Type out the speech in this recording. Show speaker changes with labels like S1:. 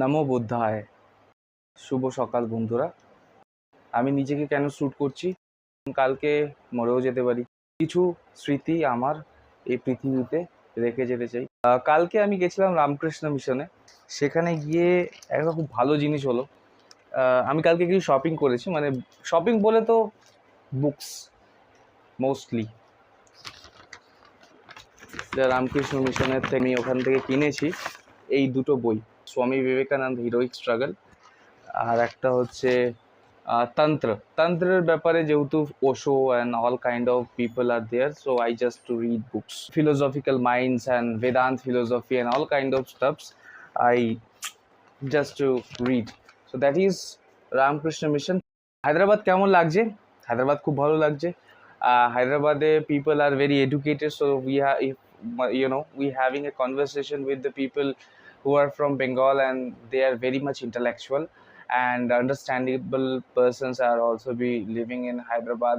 S1: নমো বুদ্ধায়। শুভ সকাল বন্ধুরা। আমি নিজেকে কেন শ্যুট করছি? কালকে মরেও যেতে পারি। কিছু স্মৃতি আমার এই পৃথিবীতে রেখে যেতে চাই। কালকে আমি গেছিলাম রামকৃষ্ণ মিশনে। সেখানে গিয়ে একটা খুব ভালো জিনিস হলো। আমি কালকে কিছু শপিং করেছি, মানে শপিং বলে তো বুকস মোস্টলি। রামকৃষ্ণ মিশনের থেকে আমি ওখান থেকে কিনেছি এই দুটো বই, স্বামী বিবেকানন্দ হিরোইক স্ট্রাগল, আর একটা হচ্ছে তন্ত্রের ব্যাপারে, যেহেতু Osho and all kind of people are there, so I just to read books, philosophical minds and Vedant philosophy and all kind of stuffs. I just to read. So that is Ramakrishna mission. Hyderabad কেমন লাগছে? হায়দ্রাবাদ খুব ভালো লাগছে। হায়দ্রাবাদে people are very educated, so we have, if you know, we having a conversation with the people who are from Bengal, and they are very much intellectual and understandable persons are also be living in Hyderabad.